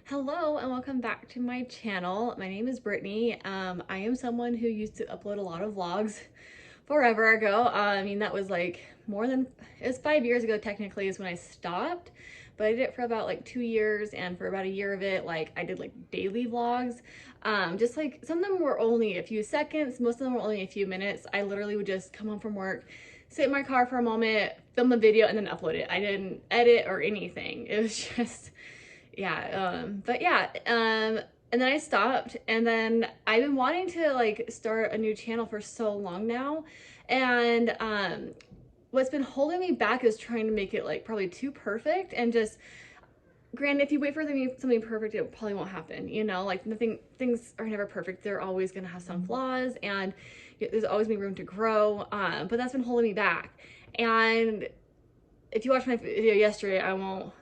Hello and welcome back to my channel. My name is Brittany. I am someone who used to upload a lot of vlogs forever ago. I mean, that was like it was 5 years ago technically is when I stopped, but I did it for about like 2 years, and for about a year of it, like I did like daily vlogs. Just like some of them were only a few seconds, most of them were only a few minutes. I literally would just come home from work, sit in my car for a moment, film the video, and then upload it. I didn't edit or anything. It was just but yeah, and then I stopped, and then I've been wanting to like start a new channel for so long now, and what's been holding me back is trying to make it like probably too perfect. And just granted, if you wait for something perfect, it probably won't happen, like things are never perfect. They're always gonna have some flaws, and there's always been room to grow, but that's been holding me back. And if you watched my video yesterday, I won't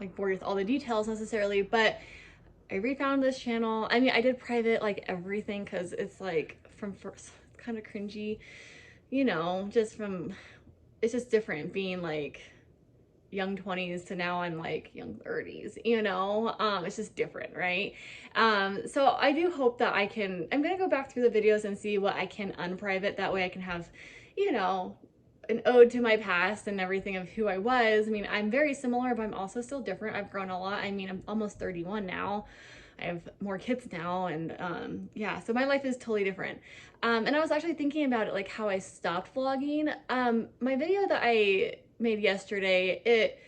like bore you with all the details necessarily, but I refound this channel. I mean, I did private like everything because it's like from first, it's kind of cringy, just from, it's just different being like young 20s to now I'm like young 30s, it's just different, right? So I do hope that I'm gonna go back through the videos and see what I can unprivate. That way I can have, you know, an ode to my past and everything of who I was. I mean, I'm very similar, but I'm also still different. I've grown a lot. I mean, I'm almost 31 now. I have more kids now, and yeah, so my life is totally different. And I was actually thinking about it, like how I stopped vlogging. My video that I made yesterday, it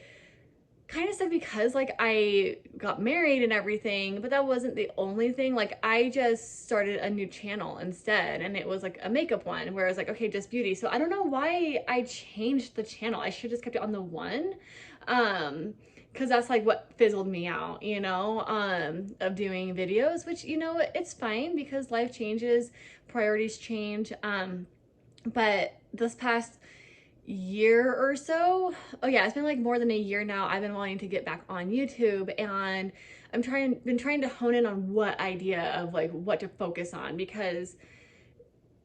kind of said because like I got married and everything, but that wasn't the only thing. Like I just started a new channel instead, and it was like a makeup one where I was like, okay, just beauty. So I don't know why I changed the channel. I should just kept it on the one. Because that's like what fizzled me out, of doing videos, which, it's fine because life changes, priorities change. But this past year or so, oh yeah, it's been like more than a year now, I've been wanting to get back on YouTube, and been trying to hone in on what idea of like what to focus on, because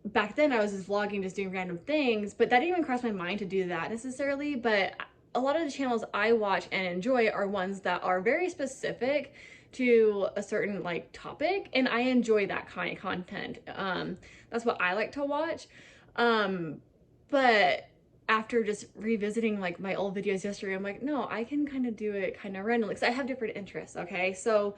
back then I was just vlogging, just doing random things, but that didn't even cross my mind to do that necessarily. But a lot of the channels I watch and enjoy are ones that are very specific to a certain like topic, and I enjoy that kind of content. That's what I like to watch. But after just revisiting like my old videos yesterday, I'm like, no, I can kind of do it kind of randomly because I have different interests. Okay, so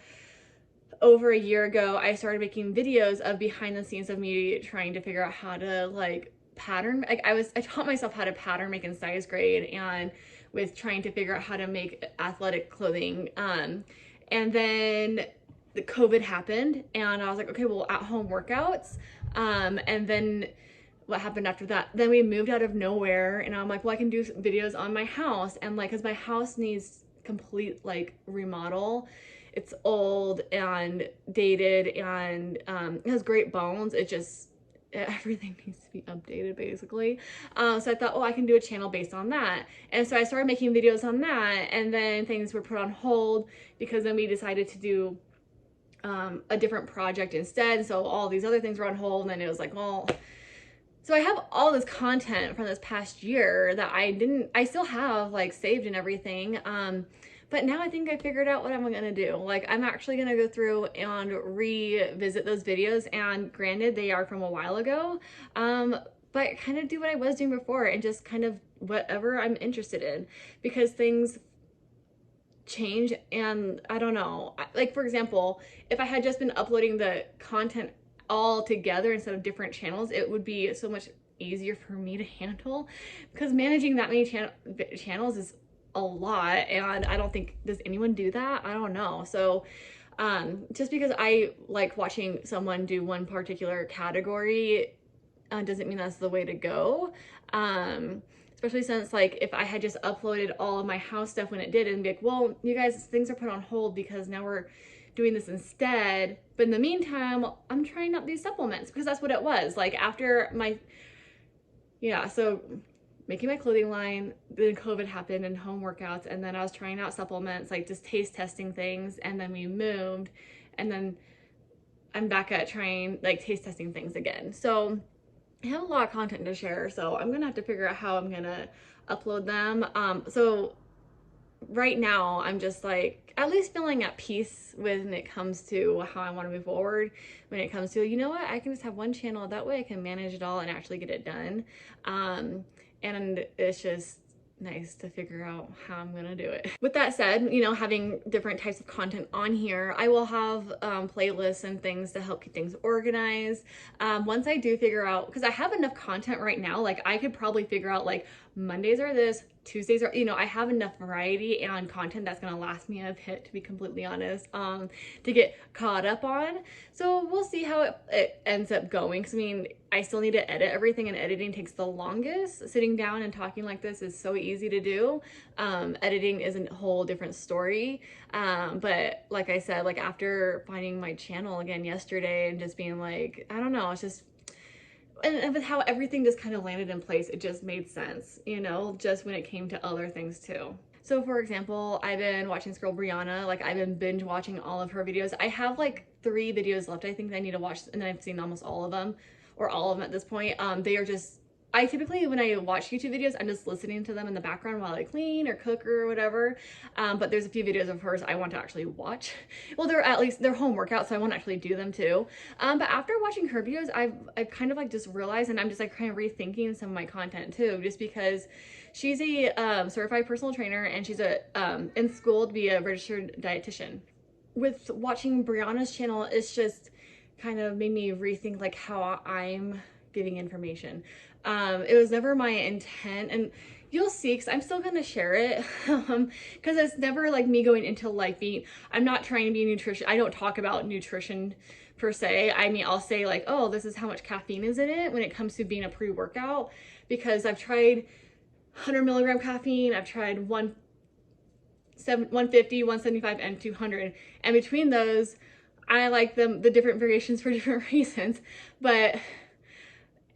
over a year ago, I started making videos of behind the scenes of me trying to figure out how to like pattern. Like I taught myself how to pattern make in size grade, and with trying to figure out how to make athletic clothing. And then the COVID happened, and I was like, okay, well, at home workouts. And then what happened after that? Then we moved out of nowhere, and I'm like, well, I can do videos on my house, and like, cause my house needs complete like remodel. It's old and dated, and it has great bones. It just, everything needs to be updated basically. So I thought, oh, I can do a channel based on that. And so I started making videos on that, and then things were put on hold because then we decided to do a different project instead. So all these other things were on hold, and then it was like, well, so I have all this content from this past year that I still have like saved and everything. But now I think I figured out what I'm gonna do. Like I'm actually gonna go through and revisit those videos, and granted they are from a while ago, but kind of do what I was doing before and just kind of whatever I'm interested in, because things change. And I don't know, like for example, if I had just been uploading the content all together instead of different channels, it would be so much easier for me to handle, because managing that many channels is a lot, and I don't think, does anyone do that? I don't know. So just because I like watching someone do one particular category doesn't mean that's the way to go. Especially since like if I had just uploaded all of my house stuff when it did, and be like, well, you guys, things are put on hold because now we're doing this instead. But in the meantime, I'm trying out these supplements, because that's what it was. Like after so making my clothing line, then COVID happened and home workouts, and then I was trying out supplements, like just taste testing things, and then we moved, and then I'm back at trying like taste testing things again. So I have a lot of content to share, so I'm gonna have to figure out how I'm gonna upload them. So right now I'm just like at least feeling at peace when it comes to how I want to move forward, when it comes to, you know what, I can just have one channel, that way I can manage it all and actually get it done. And it's just nice to figure out how I'm gonna do it. With that said, you know, having different types of content on here, I will have playlists and things to help keep things organized. Once I do figure out, because I have enough content right now, like I could probably figure out like Mondays are this, Tuesdays are, you know, I have enough variety and content that's gonna last me a bit, to be completely honest, to get caught up on. So we'll see how it ends up going. Cause I mean, I still need to edit everything, and editing takes the longest. Sitting down and talking like this is so easy to do. Editing is a whole different story. But like I said, like after finding my channel again yesterday and just being like, I don't know, it's just, and with how everything just kind of landed in place, it just made sense, you know, just when it came to other things too. So for example, I've been watching this girl Brianna, like I've been binge watching all of her videos. I have like 3 videos left I think that I need to watch, and then I've seen almost all of them, or all of them at this point. They are just, I typically, when I watch YouTube videos, I'm just listening to them in the background while I clean or cook or whatever. But there's a few videos of hers I want to actually watch. Well, they're at least, they're home workouts, so I want to actually do them too. But after watching her videos, I've kind of like just realized, and I'm just like kind of rethinking some of my content too, just because she's a certified personal trainer, and she's in school to be a registered dietitian. With watching Brianna's channel, it's just kind of made me rethink like how I'm giving information. It was never my intent, and you'll see, because I'm still gonna share it, because it's never like me going into like being, I'm not trying to be nutrition, I don't talk about nutrition per se. I mean, I'll say like, oh, this is how much caffeine is in it when it comes to being a pre-workout, because I've tried 100 milligram caffeine, I've tried 150, 175, and 200, and between those, I like them, the different variations for different reasons. But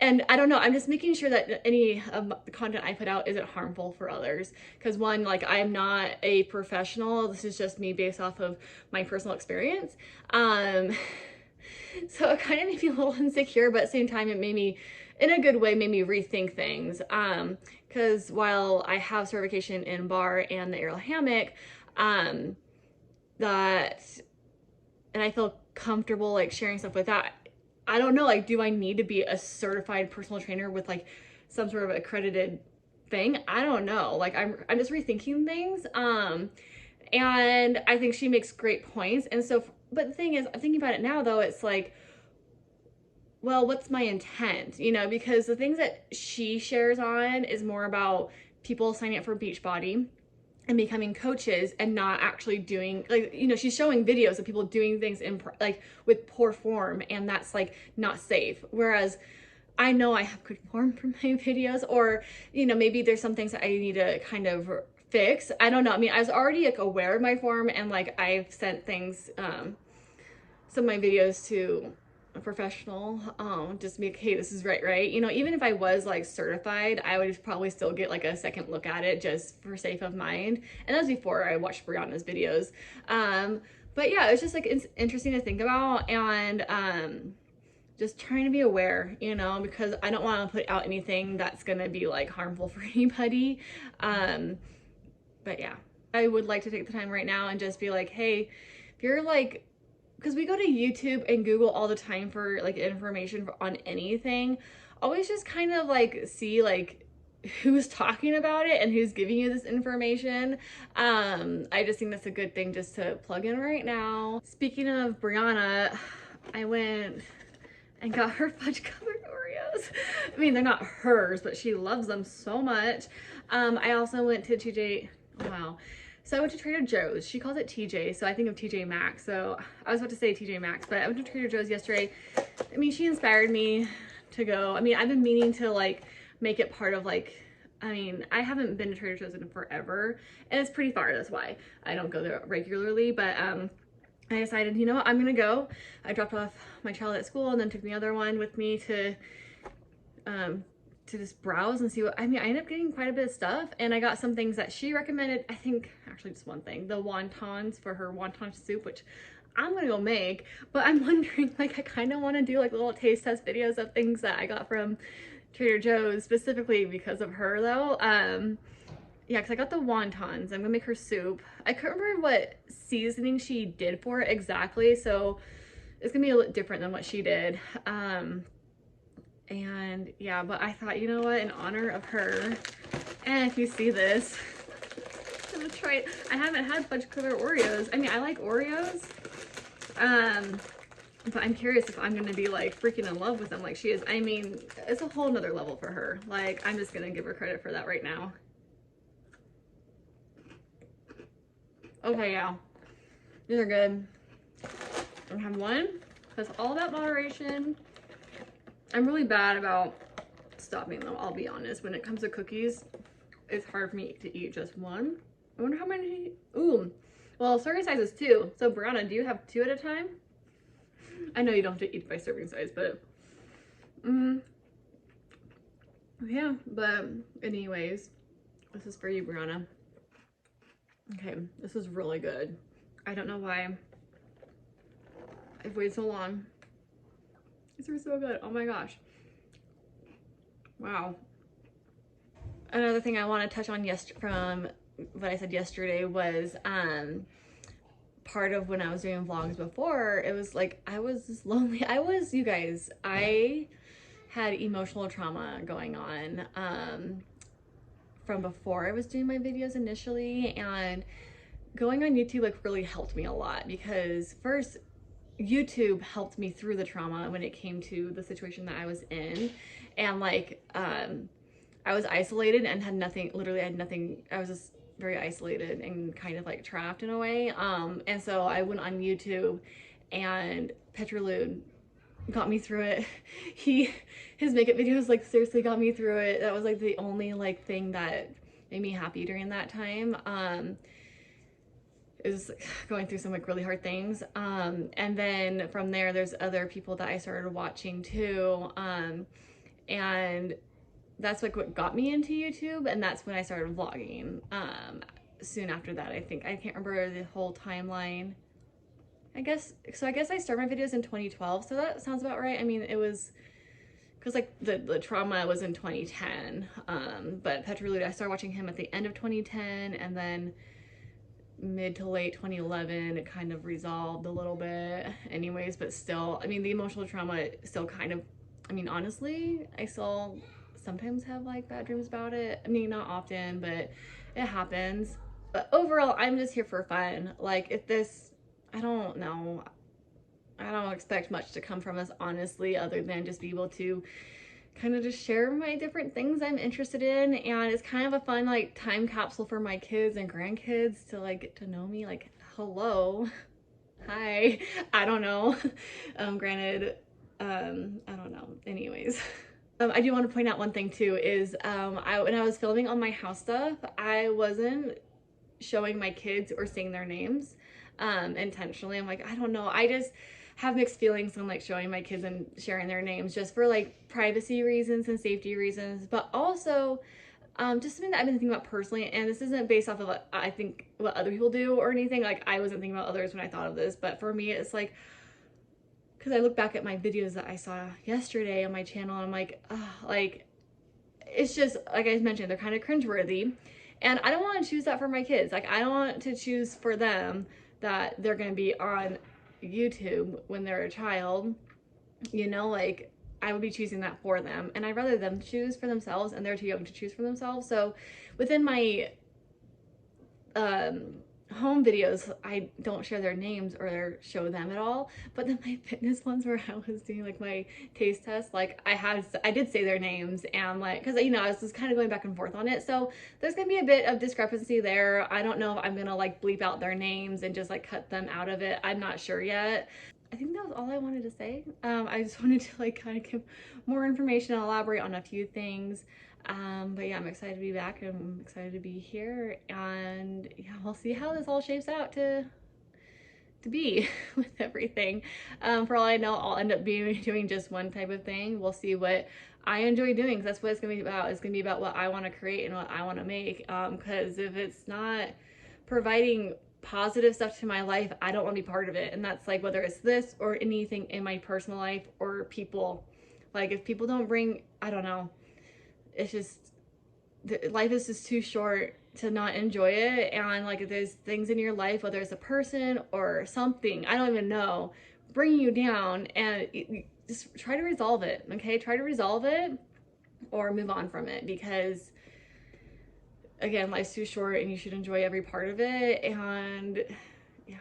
and I don't know, I'm just making sure that any of the content I put out isn't harmful for others. Because one, like I'm not a professional, this is just me based off of my personal experience. So it kind of made me a little insecure, but at the same time, it made me, in a good way, made me rethink things. Because while I have certification in bar and the aerial hammock, that, and I feel comfortable like sharing stuff with that, I don't know, like, do I need to be a certified personal trainer with like some sort of accredited thing? I don't know. Like I'm just rethinking things. And I think she makes great points. And so, but the thing is, I'm thinking about it now though, it's like, well, what's my intent? You know, because the things that she shares on is more about people signing up for Beachbody and becoming coaches, and not actually doing, like, you know, she's showing videos of people doing things in like with poor form, and that's like not safe. Whereas I know I have good form for my videos, or, you know, maybe there's some things that I need to kind of fix. I don't know. I mean, I was already like aware of my form, and like I've sent things, some of my videos to a professional, just be like, hey, this is right, you know. Even if I was like certified, I would probably still get like a second look at it just for safe of mind. And that was before I watched Brianna's videos. But yeah, it's just like, it's interesting to think about, and just trying to be aware, you know, because I don't want to put out anything that's gonna be like harmful for anybody. But yeah, I would like to take the time right now and just be like, hey, if you're like, because we go to YouTube and Google all the time for like information on anything, always just kind of like see like who's talking about it and who's giving you this information. I just think that's a good thing just to plug in right now. Speaking of Brianna, I went and got her fudge covered Oreos. I mean, they're not hers, but she loves them so much. I also went to TJ, wow. So I went to Trader Joe's. She calls it TJ, so I think of TJ Maxx. So I was about to say TJ Maxx, but I went to Trader Joe's yesterday. I mean, she inspired me to go. I mean, I've been meaning to like make it part of like, I mean, I haven't been to Trader Joe's in forever, and it's pretty far, that's why I don't go there regularly. But I decided, you know what, I'm gonna go. I dropped off my child at school and then took the other one with me to just browse and see what, I mean, I ended up getting quite a bit of stuff, and I got some things that she recommended. I think actually just one thing, the wontons for her wonton soup, which I'm gonna go make. But I'm wondering, like, I kind of want to do like little taste test videos of things that I got from Trader Joe's, specifically because of her though. yeah, because I got the wontons. I'm gonna make her soup. I couldn't remember what seasoning she did for it exactly, so it's gonna be a little different than what she did. And yeah, but I thought, you know what, in honor of her, and if you see this, I'm gonna try it. I haven't had fudge cooler Oreos. I mean, I like Oreos, but I'm curious if I'm gonna be like freaking in love with them like she is. I mean, it's a whole nother level for her. Like, I'm just gonna give her credit for that right now. Okay, yeah, these are good. I have one that's all about moderation. I'm really bad about stopping them, I'll be honest. When it comes to cookies, it's hard for me to eat just one. I wonder how many. Ooh, well, serving size is 2. So Brianna, do you have 2 at a time? I know you don't have to eat by serving size, but yeah, but anyways, this is for you, Brianna. Okay, this is really good. I don't know why I've waited so long. These are so good. Oh my gosh. Wow. Another thing I want to touch on from what I said yesterday was part of when I was doing vlogs before, it was like I was lonely. You guys, I had emotional trauma going on from before I was doing my videos initially, and going on YouTube like really helped me a lot, because first, YouTube helped me through the trauma when it came to the situation that I was in. And like I was isolated and had nothing, literally I had nothing. I was just very isolated and kind of like trapped in a way. And so I went on YouTube, and Petrolude got me through it. His makeup videos like seriously got me through it. That was like the only like thing that made me happy during that time. Is going through some like really hard things. And then from there, there's other people that I started watching too. And that's like what got me into YouTube, and that's when I started vlogging. Soon after that, I think. I can't remember the whole timeline. I guess I started my videos in 2012, so that sounds about right. I mean, it was because like the trauma was in 2010. But Petrolude, I started watching him at the end of 2010, and then mid to late 2011 it kind of resolved a little bit anyways. But still, I mean, the emotional trauma still kind of, I mean, honestly, I still sometimes have like bad dreams about it. I mean, not often, but it happens. But overall, I'm just here for fun. Like, if this, I don't know, I don't expect much to come from this, honestly, other than just be able to kind of just share my different things I'm interested in. And it's kind of a fun like time capsule for my kids and grandkids to like get to know me. Like, hello, hi, I don't know. Granted, I don't know. Anyways. I do want to point out one thing too is when I was filming on my house stuff, I wasn't showing my kids or saying their names intentionally. I'm like, I don't know. I just have mixed feelings on like showing my kids and sharing their names, just for like privacy reasons and safety reasons, but also just something that I've been thinking about personally. And this isn't based off of what I think what other people do or anything. Like, I wasn't thinking about others when I thought of this, but for me, it's like, because I look back at my videos that I saw yesterday on my channel, and I'm like, like, it's just, like I mentioned, they're kind of cringeworthy. And I don't want to choose that for my kids. Like, I don't want to choose for them that they're going to be on YouTube when they're a child. You know, like, I would be choosing that for them. And I'd rather them choose for themselves, and they're too young to choose for themselves. So within my home videos, I don't share their names or show them at all. But then my fitness ones, where I was doing like my taste test, like I did say their names, and like, because, you know, I was just kind of going back and forth on it, so there's gonna be a bit of discrepancy there. I don't know if I'm gonna like bleep out their names and just like cut them out of it. I'm not sure yet. I think that was all I wanted to say. I just wanted to like kind of give more information and elaborate on a few things. But yeah, I'm excited to be back, and I'm excited to be here, and yeah, we'll see how this all shapes out to be with everything. For all I know, I'll end up doing just one type of thing. We'll see what I enjoy doing, because that's what it's gonna be about. It's gonna be about what I want to create and what I want to make. Because if it's not providing positive stuff to my life, I don't want to be part of it. And that's like whether it's this or anything in my personal life or people. Like, if people don't bring, I don't know, it's just, life is just too short to not enjoy it. And like if there's things in your life, whether it's a person or something, I don't even know, bringing you down, and just try to resolve it. Okay, try to resolve it or move on from it, because again, life's too short and you should enjoy every part of it. And yeah,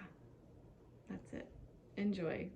that's it. Enjoy.